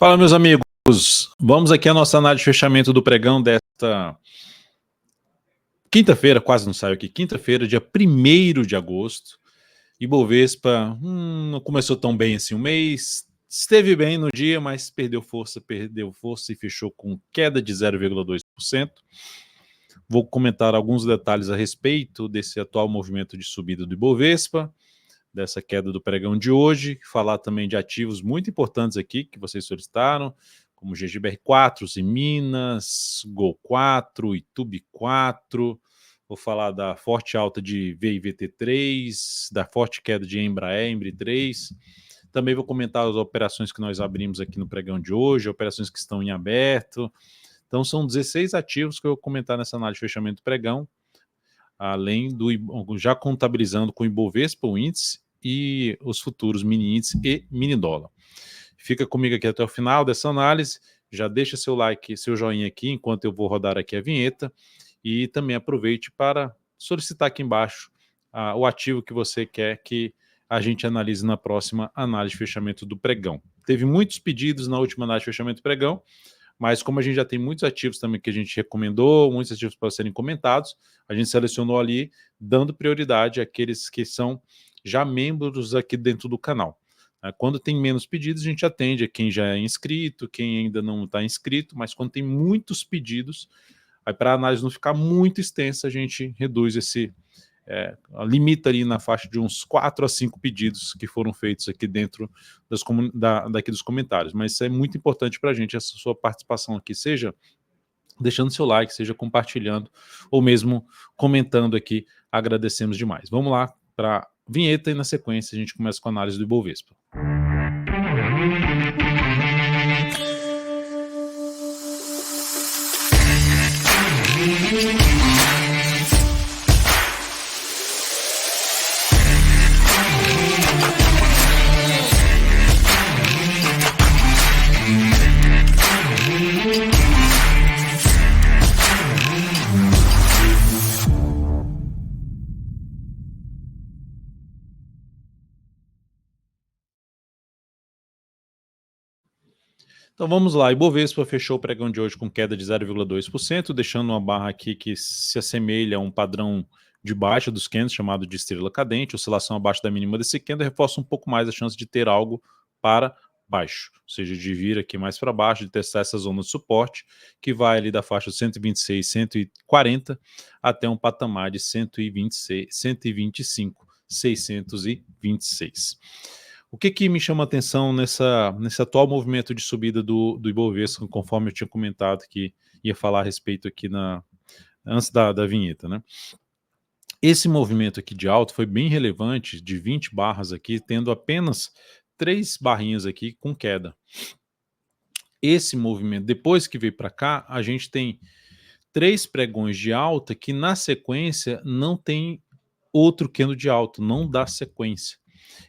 Fala, meus amigos. Vamos aqui à nossa análise de fechamento do pregão desta quinta-feira, quase não saiu aqui, quinta-feira, dia 1º de agosto. Ibovespa não começou tão bem assim o mês, esteve bem no dia, mas perdeu força e fechou com queda de 0,2%. Vou comentar alguns detalhes a respeito desse atual movimento de subida do Ibovespa, dessa queda do pregão de hoje, falar também de ativos muito importantes aqui que vocês solicitaram, como GGBR4, Minas, Gol 4, Itube 4, vou falar da forte alta de VIVT3, da forte queda de Embraer, Embri 3, também vou comentar as operações que nós abrimos aqui no pregão de hoje, operações que estão em aberto. Então são 16 ativos que eu vou comentar nessa análise de fechamento do pregão, além do já contabilizando com o Ibovespa, o índice, e os futuros mini índice e mini dólar. Fica comigo aqui até o final dessa análise, já deixa seu like, seu joinha aqui, enquanto eu vou rodar aqui a vinheta, e também aproveite para solicitar aqui embaixo o ativo que você quer que a gente analise na próxima análise de fechamento do pregão. Teve muitos pedidos na última análise de fechamento do pregão, mas como a gente já tem muitos ativos também que a gente recomendou, muitos ativos para serem comentados, a gente selecionou ali, dando prioridade àqueles que são já membros aqui dentro do canal. Quando tem menos pedidos, a gente atende a quem já é inscrito, quem ainda não está inscrito, mas quando tem muitos pedidos, para a análise não ficar muito extensa, a gente reduz esse... limita ali na faixa de uns 4 a 5 pedidos que foram feitos aqui dentro daqui dos comentários, mas isso é muito importante para a gente, essa sua participação aqui, seja deixando seu like, seja compartilhando, ou mesmo comentando aqui, agradecemos demais. Vamos lá para a vinheta e na sequência a gente começa com a análise do Ibovespa. Então vamos lá, Ibovespa fechou o pregão de hoje com queda de 0,2%, deixando uma barra aqui que se assemelha a um padrão de baixa dos candles, chamado de estrela cadente, oscilação abaixo da mínima desse candle, reforça um pouco mais a chance de ter algo para baixo, ou seja, de vir aqui mais para baixo, de testar essa zona de suporte, que vai ali da faixa de 126, 140, até um patamar de 126, 125, 626. O que me chama a atenção nesse atual movimento de subida do Ibovespa, conforme eu tinha comentado que ia falar a respeito aqui antes da vinheta, né? Esse movimento aqui de alta foi bem relevante, de 20 barras aqui, tendo apenas 3 barrinhas aqui com queda. Esse movimento, depois que veio para cá, a gente tem 3 pregões de alta que na sequência não tem outro candle de alta, não dá sequência.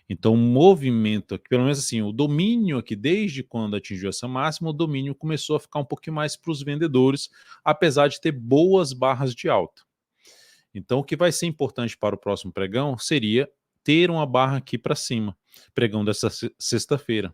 Então o movimento aqui, pelo menos assim, o domínio aqui, desde quando atingiu essa máxima, o domínio começou a ficar um pouquinho mais para os vendedores, apesar de ter boas barras de alta. Então o que vai ser importante para o próximo pregão seria ter uma barra aqui para cima, pregão dessa sexta-feira.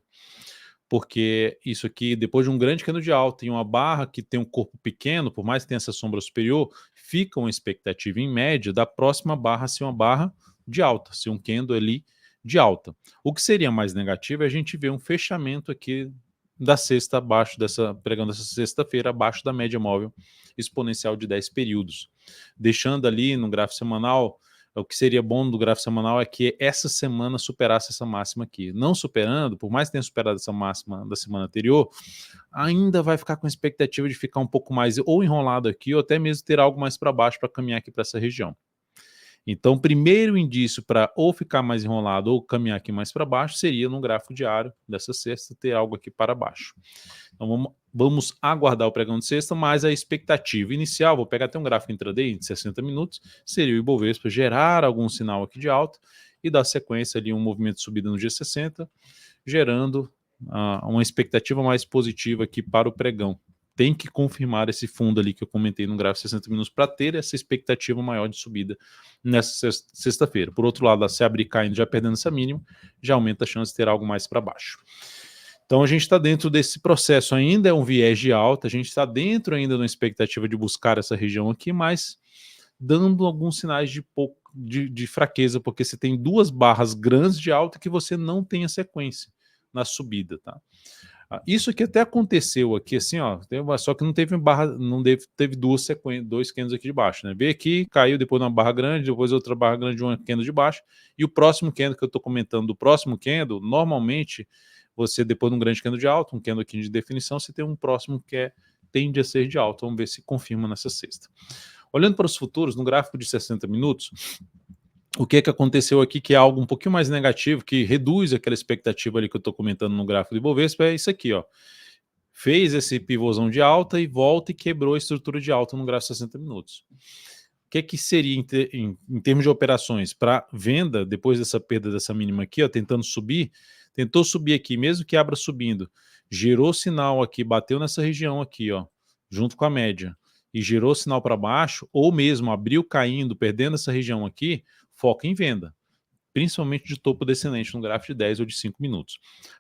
Porque isso aqui, depois de um grande candle de alta e uma barra que tem um corpo pequeno, por mais que tenha essa sombra superior, fica uma expectativa em média da próxima barra ser uma barra de alta, ser um candle ali de alta. O que seria mais negativo é a gente ver um fechamento aqui da sexta abaixo pregando essa sexta-feira abaixo da média móvel exponencial de 10 períodos. Deixando ali no gráfico semanal, o que seria bom do gráfico semanal é que essa semana superasse essa máxima aqui. Não superando, por mais que tenha superado essa máxima da semana anterior, ainda vai ficar com a expectativa de ficar um pouco mais ou enrolado aqui, ou até mesmo ter algo mais para baixo para caminhar aqui para essa região. Então, o primeiro indício para ou ficar mais enrolado ou caminhar aqui mais para baixo seria no gráfico diário dessa sexta ter algo aqui para baixo. Então, vamos aguardar o pregão de sexta, mas a expectativa inicial, vou pegar até um gráfico intraday de 60 minutos, seria o Ibovespa gerar algum sinal aqui de alta e dar sequência ali um movimento de subida no dia 60, gerando uma expectativa mais positiva aqui para o pregão. Tem que confirmar esse fundo ali que eu comentei no gráfico de 60 minutos para ter essa expectativa maior de subida nessa sexta-feira. Por outro lado, se abrir caindo já perdendo essa mínima, já aumenta a chance de ter algo mais para baixo. Então a gente está dentro desse processo, ainda é um viés de alta, a gente está dentro ainda de uma expectativa de buscar essa região aqui, mas dando alguns sinais de pouco de fraqueza, porque você tem duas barras grandes de alta que você não tem a sequência na subida, tá? Isso aqui até aconteceu aqui, assim, ó, só que não teve barra, teve duas sequências, dois candles aqui de baixo, né? Veio aqui, caiu depois uma barra grande, depois outra barra grande, uma candle de baixo, e o próximo candle que eu tô comentando, do próximo candle, normalmente, você depois de um grande candle de alta, um candle aqui de definição, você tem um próximo que tende a ser de alta. Vamos ver se confirma nessa sexta. Olhando para os futuros, no gráfico de 60 minutos, o que aconteceu aqui, que é algo um pouquinho mais negativo, que reduz aquela expectativa ali que eu estou comentando no gráfico do Ibovespa, é isso aqui, ó. Fez esse pivôzão de alta e volta e quebrou a estrutura de alta no gráfico de 60 minutos. O que seria em termos de operações para venda, depois dessa perda dessa mínima aqui, ó, tentando subir, tentou subir aqui, mesmo que abra subindo, gerou sinal aqui, bateu nessa região aqui, ó, junto com a média, e gerou sinal para baixo, ou mesmo abriu caindo, perdendo essa região aqui, foca em venda, principalmente de topo descendente no gráfico de 10 ou de 5 minutos.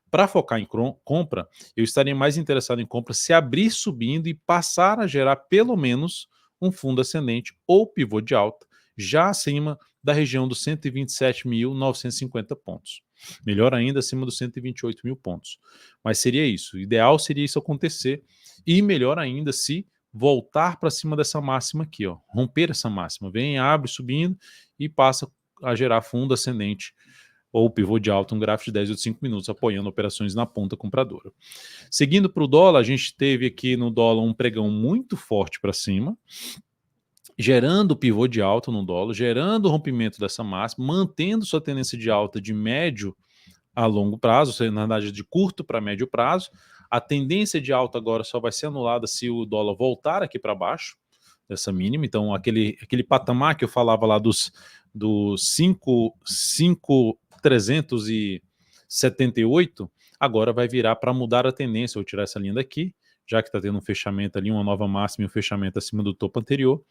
Para focar em compra, eu estaria mais interessado em compra se abrir subindo e passar a gerar pelo menos um fundo ascendente ou pivô de alta, já acima da região dos 127.950 pontos. Melhor ainda, acima dos 128 mil pontos. Mas seria isso. O ideal seria isso acontecer, e melhor ainda se voltar para cima dessa máxima aqui, ó, romper essa máxima. Vem, abre subindo e passa a gerar fundo ascendente ou pivô de alta, um gráfico de 10 ou de 5 minutos, apoiando operações na ponta compradora. Seguindo para o dólar, a gente teve aqui no dólar um pregão muito forte para cima, gerando pivô de alta no dólar, gerando o rompimento dessa máxima, mantendo sua tendência de alta de médio a longo prazo, ou seja, na verdade de curto para médio prazo. A tendência de alta agora só vai ser anulada se o dólar voltar aqui para baixo dessa mínima. Então aquele patamar que eu falava lá dos 5.378 agora vai virar para mudar a tendência. Vou tirar essa linha daqui, já que está tendo um fechamento ali, uma nova máxima e um fechamento acima do topo anterior.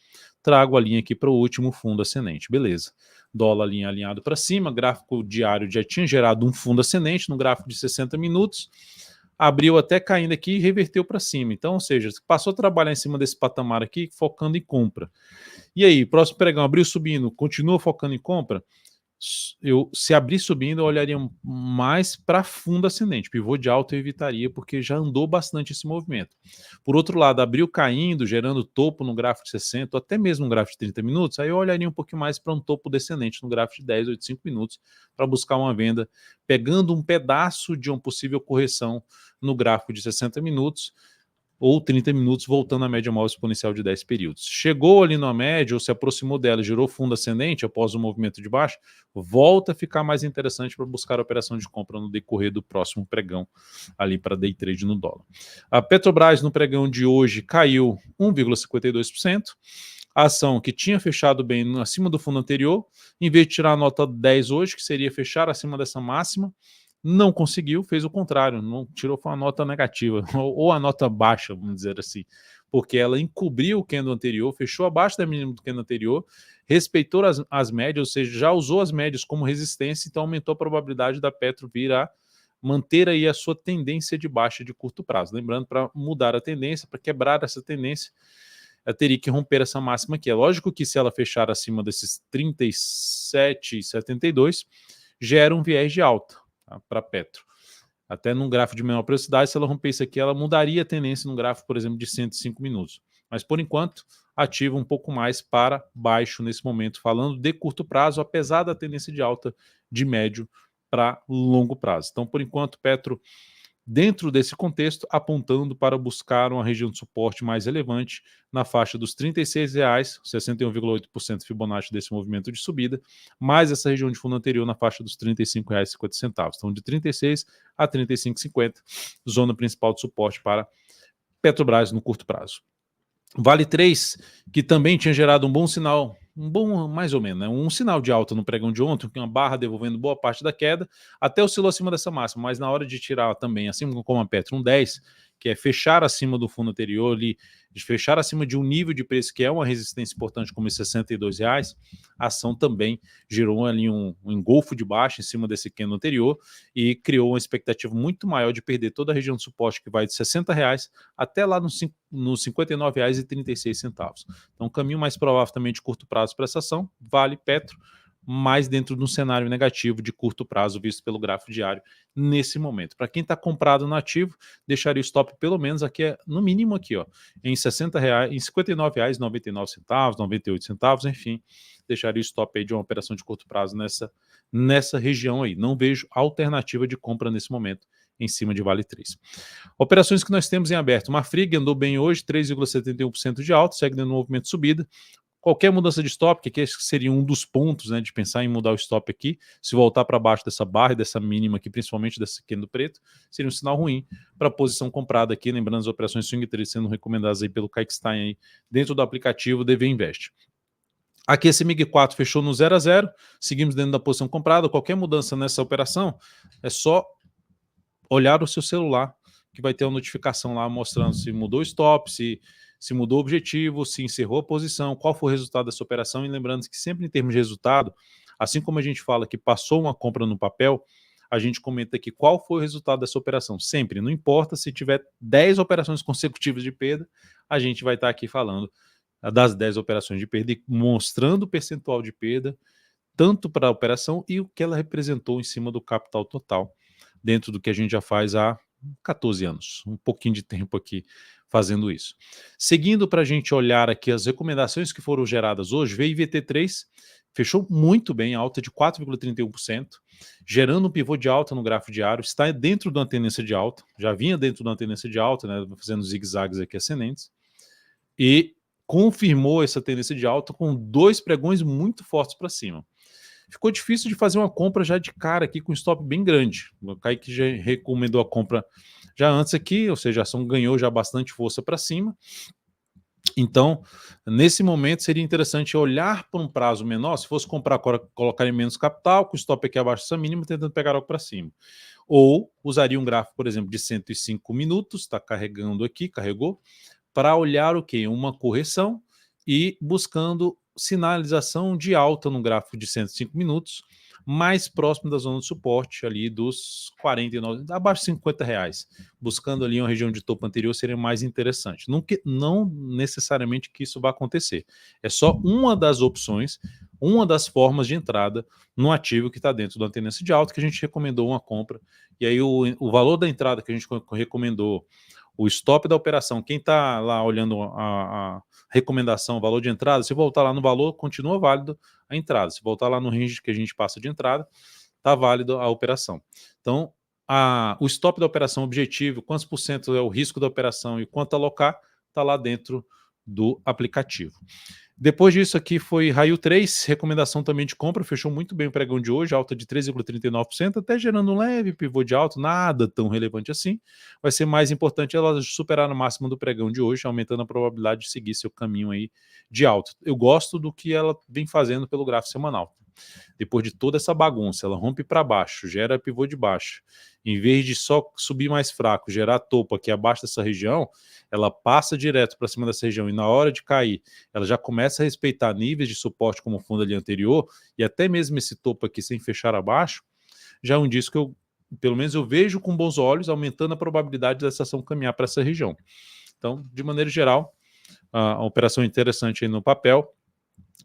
Trago a linha aqui para o último fundo ascendente, beleza. Dólar linha alinhado para cima, gráfico diário já tinha gerado um fundo ascendente no gráfico de 60 minutos, abriu até caindo aqui e reverteu para cima. Então, ou seja, passou a trabalhar em cima desse patamar aqui, focando em compra. E aí, próximo pregão, abriu subindo, continua focando em compra? Se abrir subindo, eu olharia mais para fundo ascendente. Pivô de alta eu evitaria, porque já andou bastante esse movimento. Por outro lado, abriu caindo, gerando topo no gráfico de 60, ou até mesmo no gráfico de 30 minutos, aí eu olharia um pouquinho mais para um topo descendente no gráfico de 10 ou de 5 minutos, para buscar uma venda, pegando um pedaço de uma possível correção no gráfico de 60 minutos, ou 30 minutos, voltando à média móvel exponencial de 10 períodos. Chegou ali na média, ou se aproximou dela, gerou fundo ascendente após o movimento de baixo, volta a ficar mais interessante para buscar a operação de compra no decorrer do próximo pregão, ali para day trade no dólar. A Petrobras no pregão de hoje caiu 1,52%, a ação que tinha fechado bem acima do fundo anterior, em vez de tirar a nota 10 hoje, que seria fechar acima dessa máxima, não conseguiu, fez o contrário, não tirou, foi uma nota negativa, ou a nota baixa, vamos dizer assim, porque ela encobriu o candle anterior, fechou abaixo da mínima do candle anterior, respeitou as médias, ou seja, já usou as médias como resistência, então aumentou a probabilidade da Petro vir a manter aí a sua tendência de baixa de curto prazo. Lembrando, para mudar a tendência, para quebrar essa tendência, ela teria que romper essa máxima aqui. É lógico que se ela fechar acima desses 37,72, gera um viés de alta, tá, para Petro. Até num gráfico de menor velocidade, se ela romper isso aqui, ela mudaria a tendência no gráfico, por exemplo, de 105 minutos. Mas, por enquanto, ativa um pouco mais para baixo nesse momento, falando de curto prazo, apesar da tendência de alta de médio para longo prazo. Então, por enquanto, Petro, dentro desse contexto, apontando para buscar uma região de suporte mais relevante na faixa dos R$ 36,00, 61,8% Fibonacci desse movimento de subida, mais essa região de fundo anterior na faixa dos R$ 35,50. Então, de 36 a 35,50, zona principal de suporte para Petrobras no curto prazo. Vale 3, que também tinha gerado um bom sinal, um bom, mais ou menos, né? Um sinal de alta no pregão de ontem, uma barra devolvendo boa parte da queda, até oscilou acima dessa máxima, mas na hora de tirar também, assim como a Petro, um 10, que é fechar acima do fundo anterior, ali, de fechar acima de um nível de preço que é uma resistência importante como esses R$ 62, a ação também gerou ali um engolfo de baixa em cima desse candle anterior e criou uma expectativa muito maior de perder toda a região de suporte que vai de R$ 60 até lá nos R$ 59,36. Então, o caminho mais provável também de curto prazo para essa ação, Vale, Petro, mais dentro de um cenário negativo de curto prazo visto pelo gráfico diário nesse momento. Para quem está comprado no ativo, deixaria o stop pelo menos aqui, no mínimo aqui, ó, em R$ 60, em R$ 59,99, 98 centavos, enfim, deixaria o stop aí de uma operação de curto prazo nessa região aí. Não vejo alternativa de compra nesse momento em cima de Vale 3. Operações que nós temos em aberto. Marfrig andou bem hoje, 3,71% de alta, segue dando um movimento de subida. Qualquer mudança de stop, que aqui seria um dos pontos, né, de pensar em mudar o stop aqui, se voltar para baixo dessa barra e dessa mínima aqui, principalmente desse candle preto, seria um sinal ruim para a posição comprada aqui, lembrando as operações swing trade sendo recomendadas aí pelo Kike Stein aí dentro do aplicativo DV Invest. Aqui esse MIG4 fechou no 0 a 0, seguimos dentro da posição comprada. Qualquer mudança nessa operação é só olhar o seu celular, que vai ter uma notificação lá mostrando se mudou o stop, se mudou o objetivo, se encerrou a posição, qual foi o resultado dessa operação. E lembrando que sempre em termos de resultado, assim como a gente fala que passou uma compra no papel, a gente comenta aqui qual foi o resultado dessa operação. Sempre, não importa se tiver 10 operações consecutivas de perda, a gente vai estar aqui falando das 10 operações de perda e mostrando o percentual de perda, tanto para a operação e o que ela representou em cima do capital total, dentro do que a gente já faz há 14 anos, um pouquinho de tempo aqui fazendo isso. Seguindo para a gente olhar aqui as recomendações que foram geradas hoje, VIVT3 fechou muito bem, alta de 4,31%, gerando um pivô de alta no gráfico diário, está dentro de uma tendência de alta, já vinha dentro de uma tendência de alta, né, fazendo zigue-zagues aqui ascendentes, e confirmou essa tendência de alta com 2 pregões muito fortes para cima. Ficou difícil de fazer uma compra já de cara aqui com stop bem grande. O Kaique já recomendou a compra já antes aqui, ou seja, a ação ganhou já bastante força para cima. Então, nesse momento seria interessante olhar por um prazo menor, se fosse comprar agora, colocar em menos capital, com o stop aqui abaixo dessa mínima, tentando pegar algo para cima. Ou usaria um gráfico, por exemplo, de 105 minutos, está carregando aqui, carregou, para olhar o quê? Uma correção e buscando sinalização de alta no gráfico de 105 minutos, mais próximo da zona de suporte ali dos 49, abaixo de R$ 50, buscando ali uma região de topo anterior seria mais interessante. Não necessariamente que isso vai acontecer, é só uma das opções, uma das formas de entrada no ativo que está dentro da tendência de alta, que a gente recomendou uma compra, e aí o valor da entrada que a gente recomendou, o stop da operação, quem está lá olhando a recomendação, o valor de entrada, se voltar lá no valor, continua válido a entrada. Se voltar lá no range que a gente passa de entrada, está válido a operação. Então, o stop da operação objetivo, quantos por cento é o risco da operação e quanto alocar, está lá dentro do aplicativo. Depois disso aqui foi Raio 3, recomendação também de compra, fechou muito bem o pregão de hoje, alta de 3,39%, até gerando um leve pivô de alta, nada tão relevante assim. Vai ser mais importante ela superar no máximo do pregão de hoje, aumentando a probabilidade de seguir seu caminho aí de alta. Eu gosto do que ela vem fazendo pelo gráfico semanal. Depois de toda essa bagunça, ela rompe para baixo, gera pivô de baixo. Em vez de só subir mais fraco, gerar topo aqui abaixo dessa região, ela passa direto para cima dessa região e na hora de cair, ela já começa a respeitar níveis de suporte como o fundo ali anterior e até mesmo esse topo aqui sem fechar abaixo, já é um indício que pelo menos eu vejo com bons olhos, aumentando a probabilidade dessa ação caminhar para essa região. Então, de maneira geral, a operação é interessante aí no papel.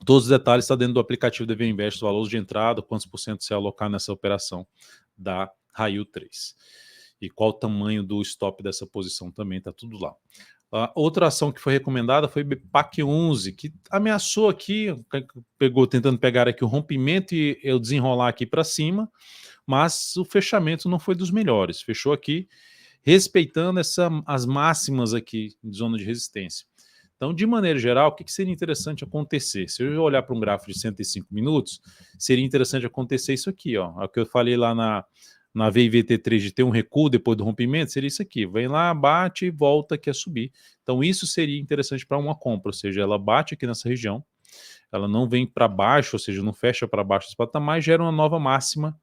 Todos os detalhes estão dentro do aplicativo DV Invest, os valores de entrada, quantos por cento você alocar nessa operação da Raio 3. E qual o tamanho do stop dessa posição também, está tudo lá. Outra ação que foi recomendada foi BPAC 11, que ameaçou aqui, tentando pegar aqui o rompimento e eu desenrolar aqui para cima, mas o fechamento não foi dos melhores. Fechou aqui respeitando as máximas aqui de zona de resistência. Então, de maneira geral, o que seria interessante acontecer? Se eu olhar para um gráfico de 105 minutos, seria interessante acontecer isso aqui, ó. É o que eu falei lá na VIVT3 de ter um recuo depois do rompimento, seria isso aqui. Vem lá, bate e volta aqui a subir. Então, isso seria interessante para uma compra, ou seja, ela bate aqui nessa região, ela não vem para baixo, ou seja, não fecha para baixo esse patamar, gera uma nova máxima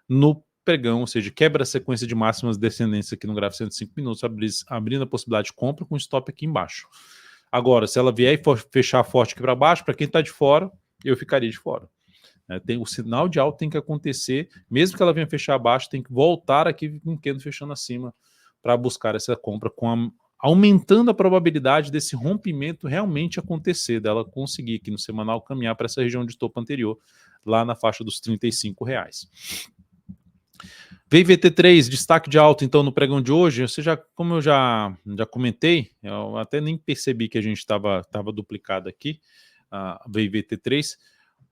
no pregão, ou seja, quebra a sequência de máximas descendentes aqui no gráfico de 105 minutos, abrindo a possibilidade de compra com stop aqui embaixo. Agora, se ela vier e for fechar forte aqui para baixo, para quem está de fora, eu ficaria de fora. Tem, o sinal de alta tem que acontecer, mesmo que ela venha fechar abaixo, tem que voltar aqui com o candle fechando acima para buscar essa compra, aumentando a probabilidade desse rompimento realmente acontecer, dela conseguir aqui no semanal caminhar para essa região de topo anterior, lá na faixa dos R$35. VIVT3, destaque de alta então no pregão de hoje, como eu já comentei, eu até nem percebi que a gente estava duplicado aqui, a VIVT3,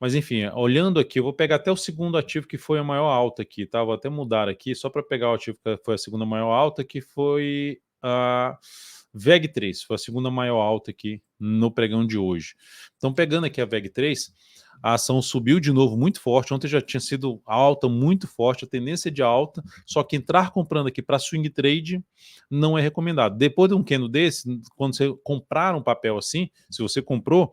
mas enfim, olhando aqui, eu vou pegar até o segundo ativo que foi a maior alta aqui, tá? Vou até mudar aqui, só para pegar o ativo que foi a segunda maior alta, que foi a VEG3, foi a segunda maior alta aqui no pregão de hoje. Então, pegando aqui a VEG3, a ação subiu de novo muito forte, ontem já tinha sido alta muito forte, a tendência de alta, só que entrar comprando aqui para swing trade não é recomendado. Depois de um candle desse, quando você comprar um papel assim, se você comprou,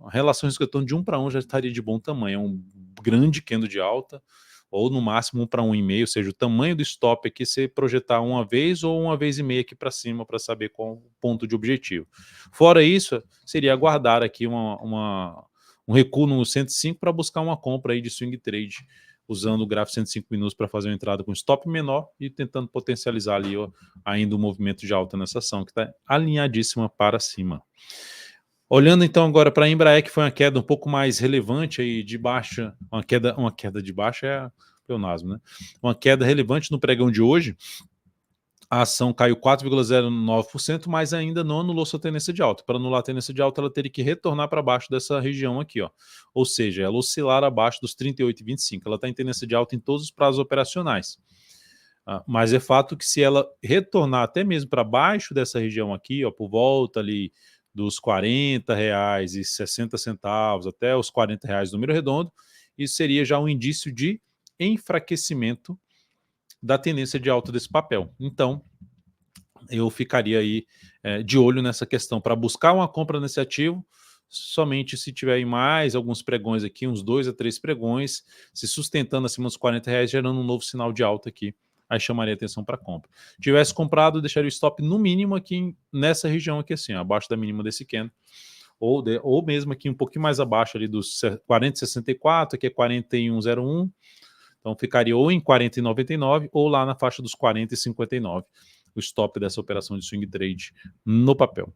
a relação risco-retorno de 1 para 1 já estaria de bom tamanho, é um grande candle de alta, ou no máximo 1 para 1,5, ou seja, o tamanho do stop aqui você projetar uma vez ou uma vez e meia aqui para cima para saber qual o ponto de objetivo. Fora isso, seria aguardar aqui um recuo no 105 para buscar uma compra aí de swing trade, usando o gráfico 105 minutos para fazer uma entrada com stop menor e tentando potencializar ali ainda o movimento de alta nessa ação, que está alinhadíssima para cima. Olhando então agora para a Embraer, que foi uma queda um pouco mais relevante aí de baixa, uma queda de baixa é pleonasmo, né? Uma queda relevante no pregão de hoje, a ação caiu 4,09%, mas ainda não anulou sua tendência de alta. Para anular a tendência de alta, ela teria que retornar para baixo dessa região aqui, ó. Ou seja, ela oscilar abaixo dos 38,25. Ela está em tendência de alta em todos os prazos operacionais. Mas é fato que se ela retornar até mesmo para baixo dessa região aqui, ó, por volta ali dos R$40,60 até os R$40 número redondo, isso seria já um indício de enfraquecimento da tendência de alta desse papel. Então, eu ficaria aí de olho nessa questão para buscar uma compra nesse ativo, somente se tiver aí mais alguns pregões aqui, uns 2 a 3 pregões, se sustentando acima dos R$40, gerando um novo sinal de alta aqui, aí chamaria atenção para compra. Tivesse comprado, deixaria o stop no mínimo aqui nessa região aqui assim, abaixo da mínima desse candle, ou mesmo aqui um pouquinho mais abaixo ali dos 40,64, que é 41,01, então ficaria ou em 40,99 ou lá na faixa dos 40,59, o stop dessa operação de swing trade no papel.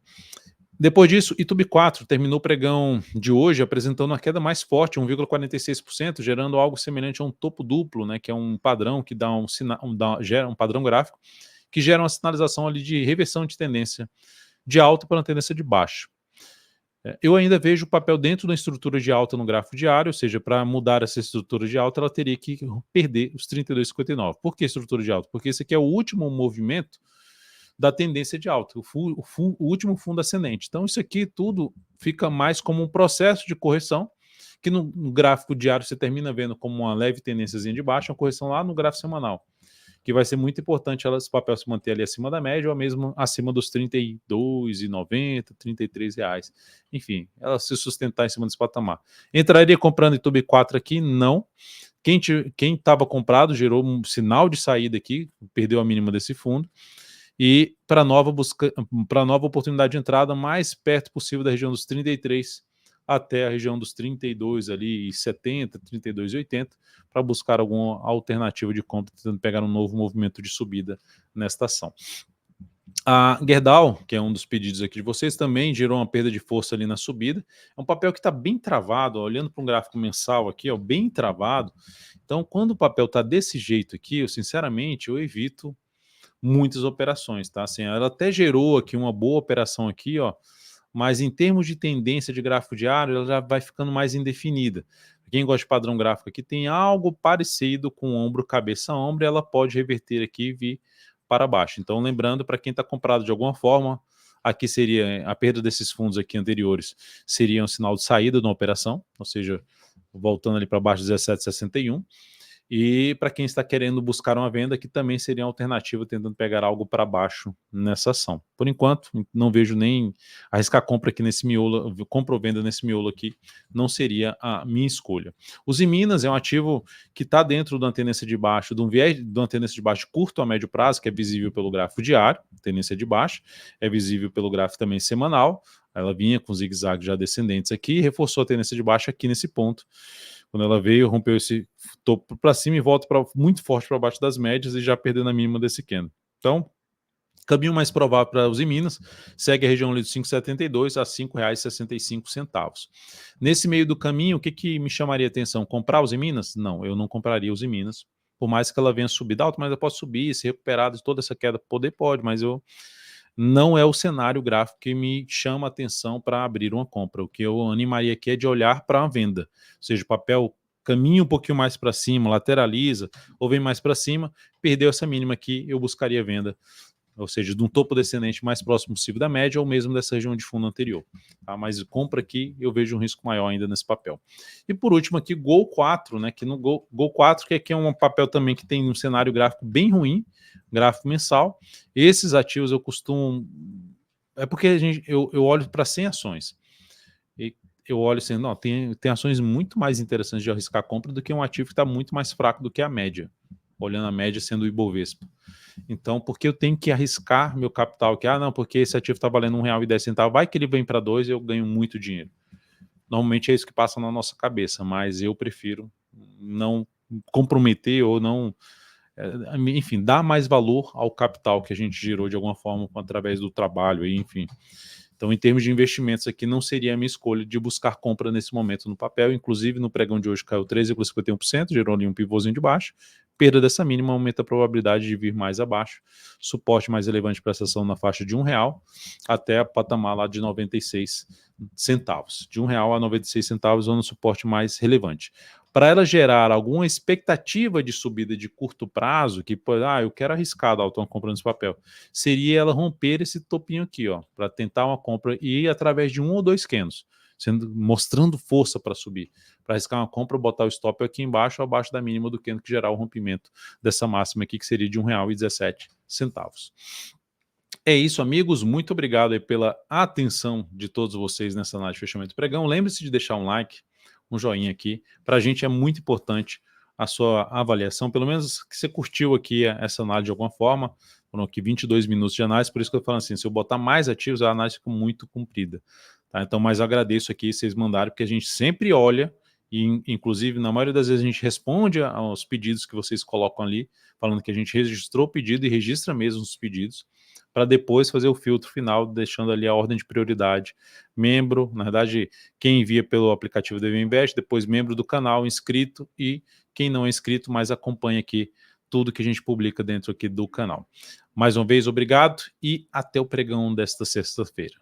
Depois disso, Itubi 4 terminou o pregão de hoje apresentando uma queda mais forte, 1,46%, gerando algo semelhante a um topo duplo, né, que é um padrão que dá um sinal, gera um padrão gráfico que gera uma sinalização ali de reversão de tendência de alta para uma tendência de baixa. Eu ainda vejo o papel dentro da estrutura de alta no gráfico diário, ou seja, para mudar essa estrutura de alta, ela teria que perder os 32,59. Por que estrutura de alta? Porque esse aqui é o último movimento da tendência de alta, o último fundo ascendente. Então isso aqui tudo fica mais como um processo de correção, que no gráfico diário você termina vendo como uma leve tendênciazinha de baixa, uma correção lá no gráfico semanal, que vai ser muito importante esse papel se manter ali acima da média ou mesmo acima dos R$ 32,90, R$33. Enfim, ela se sustentar em cima desse patamar. Entraria comprando Itubi 4 aqui? Não. Quem estava comprado gerou um sinal de saída aqui, perdeu a mínima desse fundo. E para nova oportunidade de entrada, mais perto possível da região dos 33 até a região dos 32 ali, 70, 32,80, para buscar alguma alternativa de compra, tentando pegar um novo movimento de subida nesta ação. A Gerdau, que é um dos pedidos aqui de vocês, também gerou uma perda de força ali na subida. É um papel que está bem travado, ó, olhando para um gráfico mensal aqui, ó, bem travado. Então, quando o papel está desse jeito aqui, eu sinceramente, eu evito muitas operações, tá? Assim, ela até gerou aqui uma boa operação aqui, ó, mas em termos de tendência de gráfico diário, ela já vai ficando mais indefinida. Quem gosta de padrão gráfico aqui tem algo parecido com ombro, cabeça, ombro, e ela pode reverter aqui e vir para baixo. Então, lembrando, para quem está comprado de alguma forma, aqui seria a perda desses fundos aqui anteriores, seria um sinal de saída de uma operação, ou seja, voltando ali para baixo de 17,61. E para quem está querendo buscar uma venda, que também seria uma alternativa tentando pegar algo para baixo nessa ação. Por enquanto, não vejo nem arriscar compra aqui nesse miolo, compra ou venda nesse miolo aqui, não seria a minha escolha. Os Minas é um ativo que está dentro da tendência de baixo, de um viés de uma tendência de baixo curto a médio prazo, que é visível pelo gráfico diário, tendência de baixo, é visível pelo gráfico também semanal. Ela vinha com zigue-zague já descendentes aqui e reforçou a tendência de baixo aqui nesse ponto. Quando ela veio, rompeu esse topo para cima e volta muito forte para baixo das médias e já perdendo a mínima desse candle. Então, caminho mais provável para os Minas segue a região ali dos 5,72 a R$ 5,65. Nesse meio do caminho, o que me chamaria a atenção? Comprar os Minas? Não, eu não compraria os Minas. Por mais que ela venha subir alto, mas eu posso subir, se recuperar de toda essa queda, pode, mas eu não é o cenário gráfico que me chama a atenção para abrir uma compra. O que eu animaria aqui é de olhar para a venda, ou seja, o papel caminha um pouquinho mais para cima, lateraliza, ou vem mais para cima, perdeu essa mínima aqui, eu buscaria venda, ou seja, de um topo descendente mais próximo possível da média ou mesmo dessa região de fundo anterior. Tá? Mas compra aqui, eu vejo um risco maior ainda nesse papel. E por último aqui, Gol 4, né, que no Gol 4, que aqui é um papel também que tem um cenário gráfico bem ruim, gráfico mensal. Esses ativos eu costumo... É porque eu olho para 100 ações. E eu olho assim, não, tem ações muito mais interessantes de arriscar a compra do que um ativo que está muito mais fraco do que a média. Olhando a média sendo o Ibovespa. Então, porque eu tenho que arriscar meu capital? Que, não, porque esse ativo está valendo R$1,10, vai que ele vem para 2 e eu ganho muito dinheiro. Normalmente é isso que passa na nossa cabeça, mas eu prefiro não comprometer ou não, enfim, dar mais valor ao capital que a gente gerou de alguma forma através do trabalho, enfim. Então, em termos de investimentos aqui, não seria a minha escolha de buscar compra nesse momento no papel. Inclusive, no pregão de hoje caiu 13,51%, gerou ali um pivôzinho de baixo. Perda dessa mínima aumenta a probabilidade de vir mais abaixo. Suporte mais relevante para essa ação na faixa de R$1 até a patamar lá de 96 centavos. De R$1 a 96 centavos é um suporte mais relevante. Para ela gerar alguma expectativa de subida de curto prazo, que eu quero arriscar dar uma compra nesse papel, seria ela romper esse topinho aqui, ó, para tentar uma compra e ir através de um ou dois candles, mostrando força para subir. Para arriscar uma compra, botar o stop aqui embaixo, abaixo da mínima do candle que gerar o rompimento dessa máxima aqui, que seria de R$1,17. É isso, amigos. Muito obrigado aí pela atenção de todos vocês nessa análise de fechamento do pregão. Lembre-se de deixar um like, um joinha aqui. Para a gente é muito importante a sua avaliação, pelo menos que você curtiu aqui essa análise de alguma forma. Foram aqui 22 minutos de análise, por isso que eu falo assim, se eu botar mais ativos, a análise fica muito comprida. Tá? Então, mas eu agradeço aqui vocês mandarem, porque a gente sempre olha, e inclusive na maioria das vezes a gente responde aos pedidos que vocês colocam ali, falando que a gente registrou o pedido e registra mesmo os pedidos, para depois fazer o filtro final, deixando ali a ordem de prioridade. Membro, na verdade, quem envia pelo aplicativo DV Invest, depois membro do canal, inscrito, e quem não é inscrito, mas acompanha aqui tudo que a gente publica dentro aqui do canal. Mais uma vez, obrigado e até o pregão desta sexta-feira.